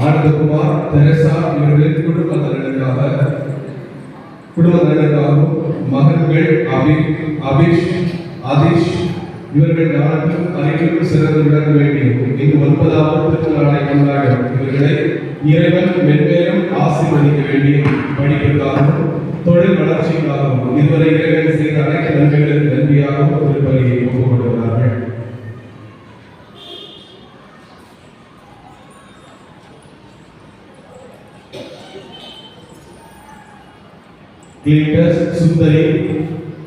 Anandakumar, Teresa இவர்களின் குடும்ப நலனுக்காகவும் மகன்கள் அபிஷ், ஆதிஷ் இவர்கள் நாளும் அறிவிக்கும் சிறந்து விளங்க வேண்டியும் இங்கு 9வது திருநாளை கொண்டாடும் இவர்களை இறைவன் மென்மேலும் ஆசீர்வதிக்க வேண்டியும் படிப்புக்காகவும் தொழில் வளர்ச்சிக்காகவும் இதுவரை இறைவன் செய்த அனைத்து நன்மைகளுக்கு நன்றியாகவும் திருப்பலியை ஒப்புக்கொள்கிறார்கள். சுந்தரி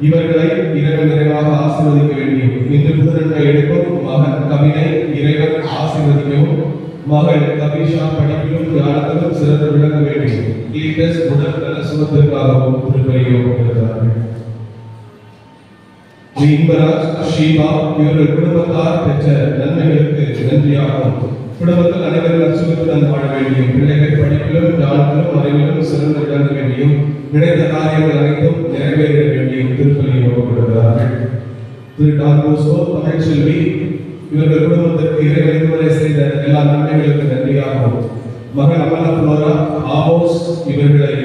இவர்களை இறைவன் நிறைவாக ஆசீர்வதிக்க வேண்டியும் இன்று புதுநன்மை எடுக்கும் மகன் கவினை இறைவன் ஆசீர்வதிக்கவும் மகள் கபிஷா படிப்பிலும் ஞானத்திலும் சிறந்து விளங்க வேண்டியும் உடல் நல சுகத்திற்காகவும் திருப்பலியை ஒப்புக்கொள்கிறார்கள். இன்பராஜ், ஷீபா இவர்கள் குடும்பத்தார் பெற்ற நன்மைகளுக்கு நன்றியாகவும் குடும்பத்தில் அனைவரும் நற்சுகத்துடன் வாழ வேண்டியும் பிள்ளைகள் படிப்பிலும் ஞானத்திலும் அறிவிலும் சிறந்து விளங்க வேண்டியும் நினைத்த காரியங்கள் அனைத்தும் நிறைவேற வேண்டியும் திருப்பலியை ஒப்புக்கொள்கிறார்கள். திரு டார்கோசோ, தமிழ்ச்செல்வி இவர்கள் குடும்பத்திற்கு இறைவன் இதுவரை செய்த எல்லா நன்மைகளுக்கு நன்றியாகவும் மகன் அமல புலோரா, ஆமோஸ் இவர்கள்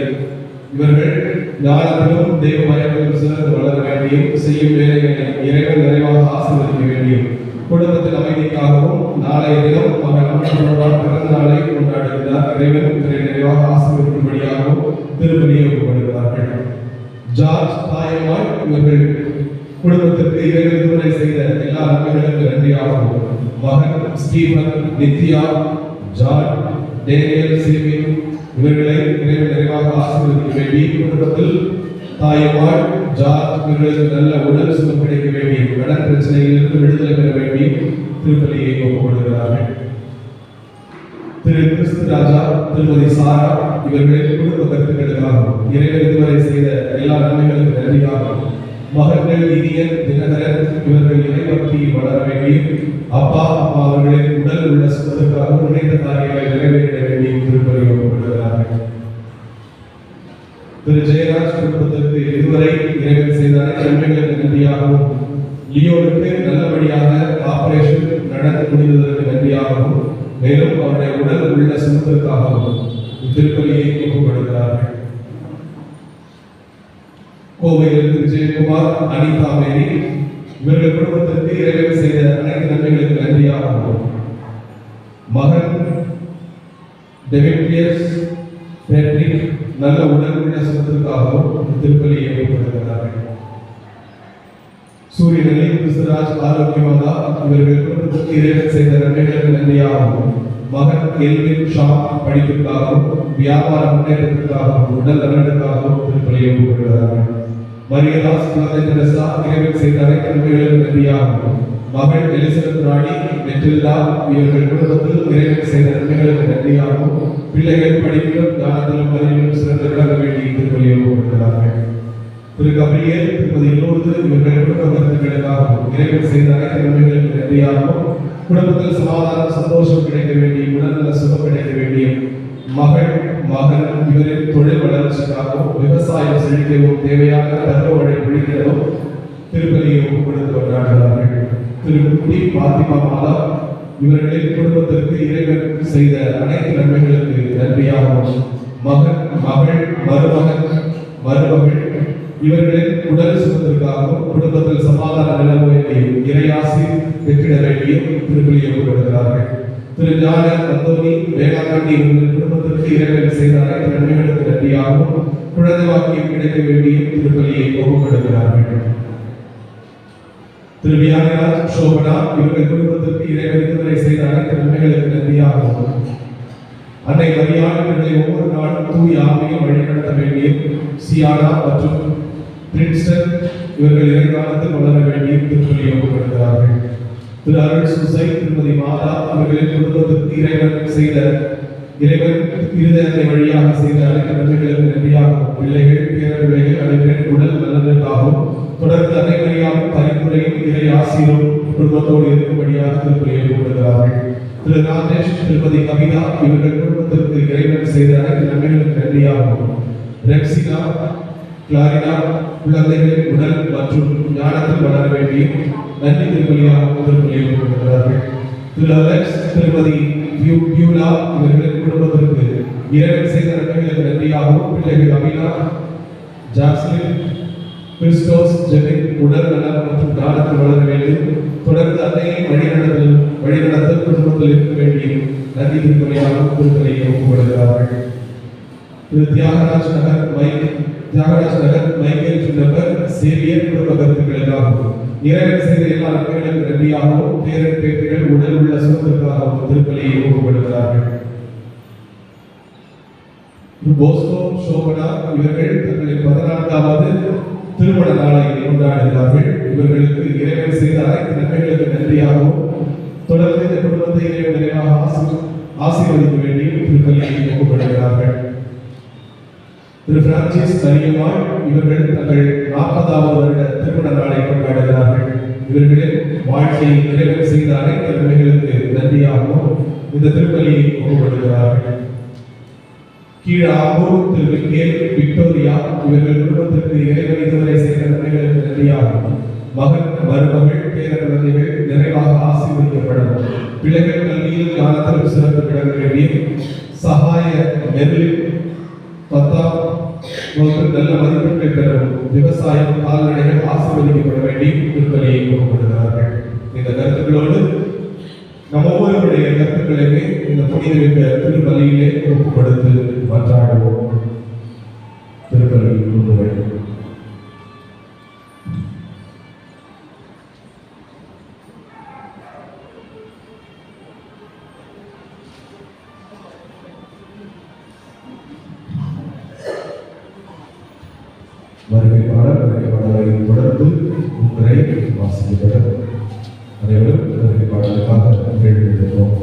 ஞானத்திலும் தெய்வ பயத்திலும் சிறந்து வளர வேண்டியும் செய்யும் வேலைகளை இறைவன் நிறைவாக ஆசீர்வதிக்க வேண்டியும் குடும்பத்தின் அமைதிக்காகவும் நாளைய தினம் மகன் அமல புலோரா பிறந்த நாளை கொண்டாடுகிறார். இறைவன் இவரை நிறைவாக ஆசீர்வதிக்கும்படியாகவும் திருப்பலியை ஒப்புக்கொள்கிறார்கள். ஜார்ஜ், தாயம்மாள் இவர்கள் குடும்பத்திற்கு இறைவன் இதுவரை செய்த எல்லா நன்மைகளுக்கு நன்றியாகவும் மகன் ஸ்டீபன், நித்யா, ஜார்ஜ், டேனியல், சேவின் இவர்களை இறைவன் நிறைவாக ஆசீர்வதிக்க வேண்டி குடும்பத்தில் தாயம்மாள், ஜார்ஜ் இவர்களுக்கு நல்ல உடல் சுகம் கிடைக்க வேண்டி கடன் பிரச்சனைகளிலிருந்து விடுதலை பெற வேண்டி திருப்பலியை ஒப்புக்கொள்கிறார்கள். திரு கிறிஸ்து ராஜா, திருமதி சாரா இவர்களின் குடும்ப கருத்துக்களுக்காகவும் இறைவன் இதுவரை செய்த எல்லா நன்மைகளுக்கு நன்றியாகவும் மகன்கள் இனியன், தினகரன் இவர்கள் இறைபக்தியில் வளர வேண்டியும் அப்பா அம்மா அவர்களின் உடல் உள்ள சுகத்திற்காக நினைத்த காரியங்களை நிறைவேற்ற வேண்டியும் திருப்பலியை ஒப்புக்கொள்கிறார்கள். திரு ஜெயராஜ் குடும்பத்திற்கு இதுவரை இறைவன் செய்த அனைத்து நன்மைகளுக்கு நன்றியாகவும் லியோனுக்கு நல்லபடியாக ஆபரேஷன் நடந்து முடிந்ததற்கு நன்றியாகவும் மேலும் அவருடைய உடல் உள்ள சுகத்திற்காகவும் திருப்பலியை ஒப்புக்கொள்கிறார்கள். கோவையிலிருந்து விஜயகுமார், அனிதா மேரி இவர்கள் குடும்பத்திற்கு இறைவன் செய்த அனைத்து நன்மைகளுக்கு நன்றியாகவும் மகன் டெமிட்ரியஸ் பேட்ரிக் நல்ல உடல் உள்ள சுகத்திற்காகவும் திருப்பலியை ஒப்புக்கொள்கிறார்கள். சூரியநெல்லி, கிறிஸ்துராஜ், ஆரோக்கியமாதா இவர்கள் குடும்பத்திற்கு இறைவன் செய்த நன்மைகளுக்கு நன்றியாகவும் மகன் எல்வின் ஷா படிப்பிற்காகவும் வியாபார முன்னேற்றத்திற்காகவும் உடல் நலனுக்காகவும் திருப்பலியை ஒப்புக்கொள்கிறார்கள். மரியதாஸ், குழந்தை தெரசா இறைவன் செய்த அனைத்து நன்மைகளுக்கு நன்றியாகவும் மகள் எலிசபெத் ராணி, மெட்டில்டா இவர்கள் குடும்பத்தில் இறைவன் செய்த நன்மைகளுக்கு நன்றியாகவும் பிள்ளைகள் படிப்பிலும் ஞானத்திலும் அறிவிலும் சிறந்து விளங்க வேண்டிய திருப்பலியை ஒப்புக்கொள்கிறார்கள். திரு கபிரியல், திருமதி லூர்து இவர்கள் குடும்ப கருத்துக்களுக்காகவும் இறைவன் செய்த அனைத்து நன்மைகளுக்கு நன்றியாகவும் குடும்பத்தில் சமாதானம் சந்தோஷம் கிடைக்க வேண்டிய உடல்நல சுகம் கிடைக்க வேண்டிய மகன் இவரின் தொழில் வளர்ச்சிக்காகவும் விவசாயம் செழிக்கவும் தேவையான பருவமழை பொழிக்கவும் திருப்பலியை ஒப்புக்கொடுத்து கொண்டாடுகிறார்கள். திரு குட்டி, பாத்திமா மாதா இவர்களின் குடும்பத்திற்கு இறைவன் செய்த அனைத்து நன்மைகளுக்கு நன்றியாகவும் மகள், மருமகள் இவர்களின் உடல் சுகத்திற்காகவும் குடும்பத்தில் சமாதான நிலவ வேண்டியும் இறையாசி பெற்றிட வேண்டியும் திருப்பலியை ஒப்புக்கொள்கிறார்கள். திரு ஞான அந்தோனி, வேளாங்கண்ணி இவர்களின் குடும்பத்திற்கு இறைவன் செய்த அனைத்து நன்மைகளுக்கு நன்றியாகவும் குழந்தை வாக்கியம் கிடைக்க வேண்டியும் திருப்பலியை ஒப்புக்கொள்கிறார்கள். திரு வியானராஜ், சோபனா இவர்கள் குடும்பத்திற்கு இறைவன் இதுவரை செய்த அனைத்து நன்மைகளுக்கு நன்றியாகவும் அன்னை மரியாள் இவர்களை ஒவ்வொரு நாளும் தூய ஆவியில் வழிநடத்த வேண்டியும் சியானா மற்றும் பிரின்ஸ்டன் இவர்கள் இறைகாலத்தில் வளர வேண்டியும் திருப்பலியை ஒப்புக்கொள்கிறார்கள். திரு அருள் சுசை, திருமதி மாதா இவர்களின் குடும்பத்திற்கு இறைவன் இருதயத்தை வழியாக செய்த அனைத்து நன்மைகளுக்கு நன்றியாகவும் பிள்ளைகள், பேரப்பிள்ளைகள் அனைவரின் உடல் நலனுக்காகவும் தொடர்ந்து அனைவரையாகவும் பரிந்துரையும் இறை ஆசீரும் குடும்பத்தோடு இருக்கும்படியாக திருப்பலியை ஒப்புக்கொள்கிறார்கள். திரு ராஜேஷ், திருமதி கவிதா இவர்கள் குடும்பத்திற்கு இறைவன் செய்த அனைத்து நன்மைகளுக்கு நன்றியாகவும் ரெக்ஸினா, கிளாரினா குழந்தைகளின் உடல் மற்றும் ஞானத்தில் வளர வேண்டியும் நன்றி திருப்பலியாக திருப்பலியை ஒப்புக்கொள்கிறார்கள். திரு அலெக்ஸ், திருமதி பியூலா இவர்களின் குடும்பத்திற்கு இறைவன் செய்த நன்மைகளுக்கு நன்றியாகவும் பிள்ளைகள் அபினா, ஜாஸ்லின், கிறிஸ்டோஸ், ஜெபின் உடல் நலம் மற்றும் ஞானத்தில் வளர வேண்டும். தொடர்ந்து அன்னையை வழிநடத்தல் குடும்பத்தில் இருக்க வேண்டியும் நன்றி திருப்பலியாகவும் திருப்பலியை ஒப்புக்கொள்கிறார்கள். தியாகராஜ் நகர் மைக்கேல் சுண்டவர் சேவியர் குடும்ப கருத்துக்கள் எல்லாரும் இறைவன் செய்த எல்லா நன்மைகளுக்கு நன்றியாகவும் பேரன் பேட்டிகள் உடல் உள்ள சுகத்திற்காகவும் திருப்பலியை ஒப்புக்கொள்கிறார்கள். போஸ்கோ, சோபனா இவர்கள் தங்களின் 14வது திருமண நாளை கொண்டாடுகிறார்கள். இவர்களுக்கு இறைவன் செய்த அனைத்து நன்மைகளுக்கு நன்றியாகவும் தொடர்ந்து இந்த குடும்பத்தை இறைவன் நிறைவாக ஆசீர்வதிக்க வேண்டியும் திருப்பலியை ஒப்புக்கொள்கிறார்கள். திரு பிரான்சிஸ் மரியம்மாள் இவர்கள் தங்கள் 40வது வருட திருமண நாளை கொண்டாடுகிறார்கள். இவர்களின் வாழ்க்கையை இறைவன் செய்த அனைத்து நன்மைகளுக்கு நன்றியாகவும் இந்த திருப்பலியை ஒப்புக்கொள்கிறார்கள். கீழாம்பூர் திரு மிக்கேல், விக்டோரியா இவர்கள் குடும்பத்திற்கு இறைவன் இதுவரை செய்த நன்மைகளுக்கு நன்றியாகும். மகன், மருமகள், பேர குழந்தைகள் நிறைவாக ஆசீர்வதிக்கப்படும். பிள்ளைகள் கல்வியில் ஞானத்திலும் சிறப்பு விளங்க வேண்டியும் சகாய மெர்லின் 10ஆம் வகுப்பில் நல்ல மதிப்பெண்கள் பெறும். விவசாயம், கால்நடைகள் ஆசீர்வதிக்கப்பட வேண்டியும் திருப்பலியை ஒப்புக்கொள்கிறார்கள். இந்த கருத்துக்களோடு நம் ஒவ்வொருவருடைய கருத்துக்களையுமே இந்த புனிதமிக்க திருப்பலியிலே ஒப்புக்கொடுத்து மன்றாடுவோம். திருப்பலியில் கொண்டு வேண்டும். வருகை பாடலை தொடர்ந்து உங்களை வாசிக்கப்படும். அனைவரும் வருகை பாடலுக்காக கேட்டுக்கொள்கிறோம்.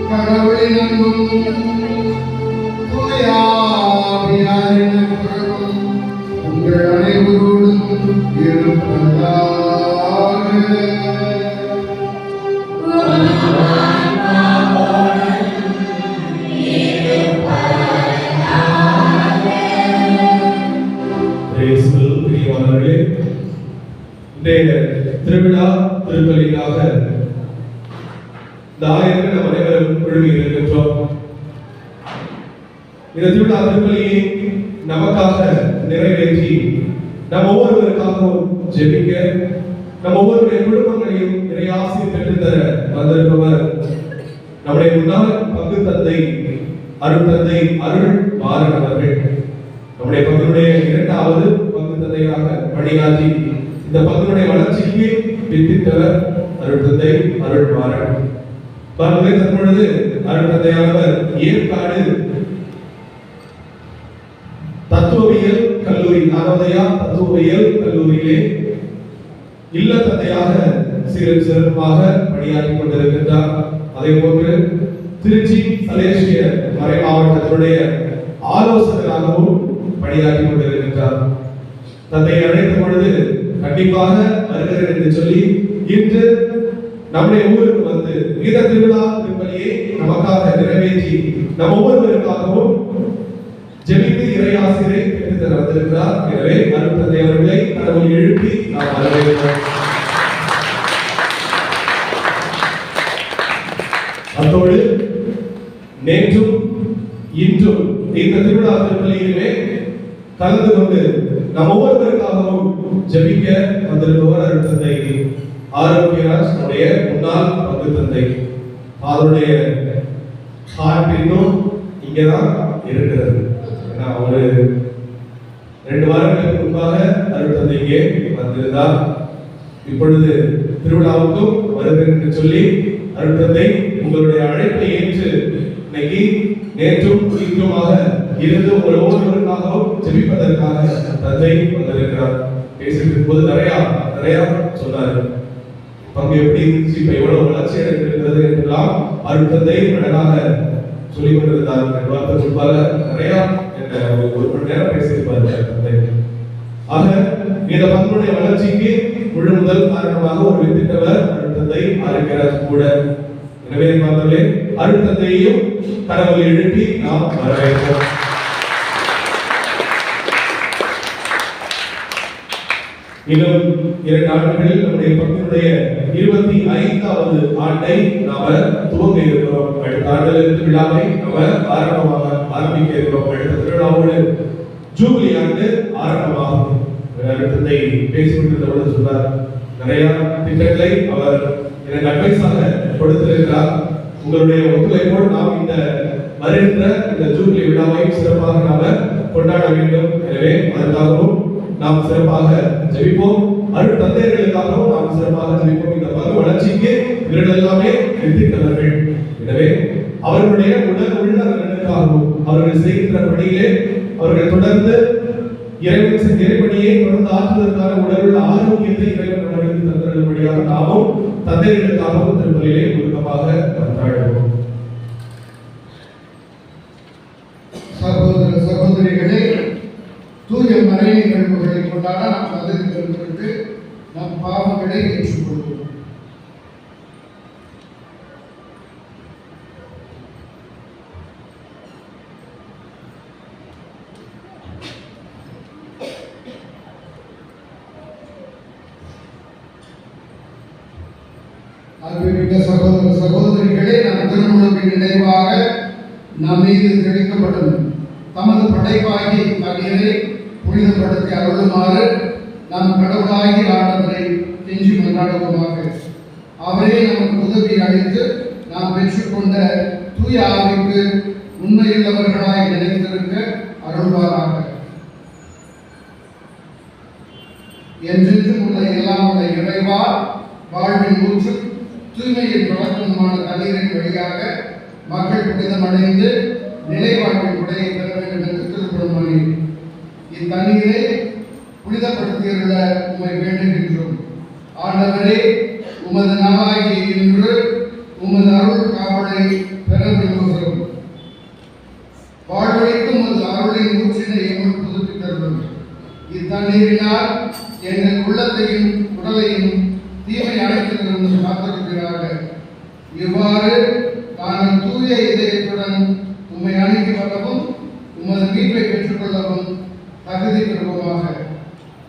கடவுளின் அன்பும் தூய ஆவியாரின் குரலும் உங்கள் அனைவரோடும் இருப்பதாக. பிரியமானவர்களே, இன்றைய திருவிழா திருப்பலிக்காக இந்த ஆலயத்தில் நாம் அனைவரும் குழுமி இருக்கின்றோம். இந்த திருவிழா திருப்பலியை நமக்காக நிறைவேற்றி நம் ஒவ்வொருவருக்காகவும் ஜெபிக்க, நம் ஒவ்வொருடைய குடும்பங்களையும் இறையாசி பெற்றுத்தர வந்திருப்பவர் நம்முடைய முன்னாள் பங்கு தந்தை அருள் தந்தை அருள் மாறன் அவர்கள். நம்முடைய பங்குடைய இரண்டாவது பங்கு தந்தையாக பணியாற்றி இந்த பங்குடைய வளர்ச்சிக்கு வித்திட்டவர் அருள் தந்தை அருள் மாறன். தற்பொழுது அருள் தந்தையானவர் ஏற்காடு தத்துவவியல் கல்லூரி நவோதயா தத்துவவியல் கல்லூரியிலே இல்ல தந்தையாக சிறப்பாக பணியாற்றிக் கொண்டிருக்கின்றார். அதே போன்று திருச்சி சலேசிய மறை மாவட்டத்தினுடைய ஆலோசகராகவும் பணியாற்றிக் கொண்டிருக்கின்றார். தந்தை அழைத்த பொழுது கண்டிப்பாக வருகிறேன் என்று சொல்லி இன்று நம்முடைய ஊருக்கு வந்து இந்த திருவிழா திருப்பலியை நமக்காக நிறைவேற்றி நம் ஒவ்வொருவருக்காகவும் ஜெபித்து இறை ஆசிரியை பெற்று தர வந்திருக்கிறார். எனவே அருள் தந்தை அவர்களை கடவுள் எழுப்பி நாம் வரவேற்கிறோம். அத்தோடு நேற்றும் இன்றும் இந்த திருவிழா திருப்பலியிலே கலந்து கொண்டு நம் ஒவ்வொருவருக்காகவும் ஜெபிக்க வந்திருப்பவர் அருள் தந்தை ஆரோக்கியராஜ் நம்முடைய முன்னாள் பங்கு தந்தை. அவருடைய ஹார்ட் இன்னும் இங்கேதான் இருக்கிறது. ஒரு 2 வாரங்களுக்கு முன்பாக அருள் தந்தை இங்கே வந்திருந்தார். இப்பொழுது திருவிழாவுக்கும் வருகிறேன் என்று சொல்லி அருள் தந்தை உங்களுடைய அழைப்பை ஏற்று இன்னைக்கு நேற்றும் இன்றுமாக இருந்து உங்கள் ஒவ்வொருவருக்காகவும் ஜெபிப்பதற்காக தந்தை வந்திருக்கிறார். பேசிட்டு போது நிறைய சொன்னார். பங்கு எப்படி இருந்துச்சு, இப்ப எவ்வளவு வளர்ச்சி அடைந்திருக்கிறது என்றெல்லாம் அருள் தந்தை அழகாக சொல்லிக் கொண்டிருந்தார். 2 வாரத்துக்கு முன்பாக நிறைய 1 மணி நேரம் பேசியிருப்பார் தந்தை. ஆக இந்த பங்குடைய வளர்ச்சிக்கு முழு முதல் காரணமாக ஒரு வித்திட்டவர் அருள் தந்தை ஆரோக்கியராஜ் கூட. எனவே பார்த்தவர்களே, அருள் தந்தையையும் கடவுள் எழுப்பி நாம் வரவேற்போம். இன்னும் 2 ஆண்டுகளில் நம்முடைய பங்கினுடைய 25வது ஆண்டை நாம துவங்க இருக்கிறோம். அடுத்த ஆண்டிலிருந்து விழாவை நாம ஆரம்பிக்க இருக்கிறோம். அடுத்த திருவிழாவோடு ஜூபிலி ஆண்டு ஆரம்பமாகும். தந்தை பேசிக்கொண்டிருந்த பொழுது சொன்னார், நிறைய திட்டங்களை அவர் எனக்கு அட்வைஸாக கொடுத்திருக்கிறார். உங்களுடைய ஒத்துழைப்போடு நாம் இந்த வருகின்ற இந்த ஜூபிலி விழாவை சிறப்பாக நாம கொண்டாட வேண்டும். எனவே அதற்காகவும் நாம் சிறப்பாக ஜெபிப்போம். அருள் தந்தையர்களுக்காகவும் நாம் சிறப்பாக ஜெபிப்போம். இந்த பங்கு வளர்ச்சிக்கு இவர்கள் எல்லாமே வித்திட்டவர்கள். எனவே அவர்களுடைய உடல் உள்ள நலனுக்காகவும் அவர்கள் செய்கின்ற பணியிலே அவர்கள் தொடர்ந்து இறைவன் இறைப்பணியை தொடர்ந்து ஆற்றுவதற்கான உடலுள்ள ஆரோக்கியத்தை இறைவன் நமக்கு தந்தருளும்படியாக நாமும் தந்தைகளுக்காகவும் திருப்பலியிலே உருக்கமாக கொண்டாடுவோம். சகோதர சகோதரிகளே, தூய மறை நிகழ்வுகளை கொண்டாட நாம் தகுதிக்கு நம் பாவங்களை ஏற்றுக்கொள்வோம். அன்புமிக்க சகோதர சகோதரிகளே, நம் திருமுழுக்கின் நினைவாக நம் மீது தெளிக்கப்படும் தமது படைப்பாகி தண்ணீரை புனிதப்படுத்தி அருளுமாறு நம் கடவுளாகி ஆண்டவரை கெஞ்சி கொண்டாடுவோமாக. அவரே நமக்கு உதவி அளித்து நாம் பெற்றுக்கொண்ட தூய ஆவிக்கு உண்மையுள்ளவர்களாய் நினைத்திருக்க அருள்வாராக. என்றென்றும் உள்ள எல்லாம் உள்ள இறைவா, வாழ்வின் ஊற்றும் தூய்மையை தொடக்கமான தண்ணீரின் வழியாக மக்கள் புனிதமடைந்து நிலைவாழ்வின் உடையை பெற வேண்டும் என்று திருப்பணி இத்தண்ணீரை புனிதப்படுத்தியுள்ள உம்மை வேண்டுகின்றோம். ஆண்டவரே, உமது நாளாகிய இன்று உமது அருள் காவலை பெற விரும்புகிறோம். வாழ்வழிக்கும் உமது அருளின் ஊற்றினை எங்கள் புதுப்பித்தருளும். இத்தண்ணீரினால் எங்கள் உள்ளத்தையும் உடலையும் தீமை அனைத்திலிருந்து காத்திருக்கிறார்கள். இவ்வாறு நாங்கள் தூய இதயத்துடன் உம்மை அணுகி வரவும் உமது மீட்பை பெற்றுக்கொள்ளவும் தகுதி பெறுவோமாக.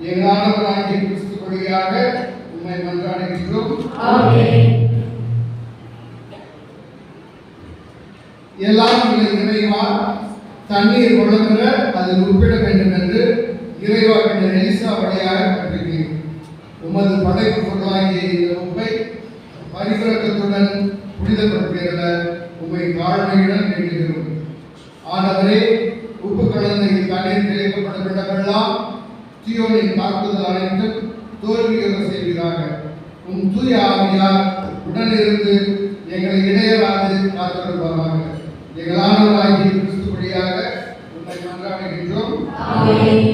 எங்கள் ஆண்டவராகிய கிறிஸ்து வழியாக உம்மை மன்றாடுகின்றோம். எல்லாம் இறைவா, தண்ணீர் வழங்குற அதில் உட்பட வேண்டும் என்று இறைவா என்ற எலிசா வழியாக கற்பிக்கிறேன். உமது படைப்பு பொருளாகிய இந்த உப்பை பரிசுத்தத்துடன் புனிதப்படுத்தியுள்ள உம்மை தாழ்மையுடன் வேண்டுகிறோம். ஆண்டவரே, உப்பு கலந்த இத்தண்ணீர் தெளிக்கப்படும் இடமெல்லாம் தீயோனின் தாக்குதல் அனைத்தும் தோல்வியுற செய்வதாக. உம் தூய ஆவியார் உடனிருந்து எங்களை இடையராது காத்திருப்பார்கள். எங்கள் ஆண்டவராகிய கிறிஸ்து வழியாக உம்மை மன்றாடுகின்றோம். ஆமென்.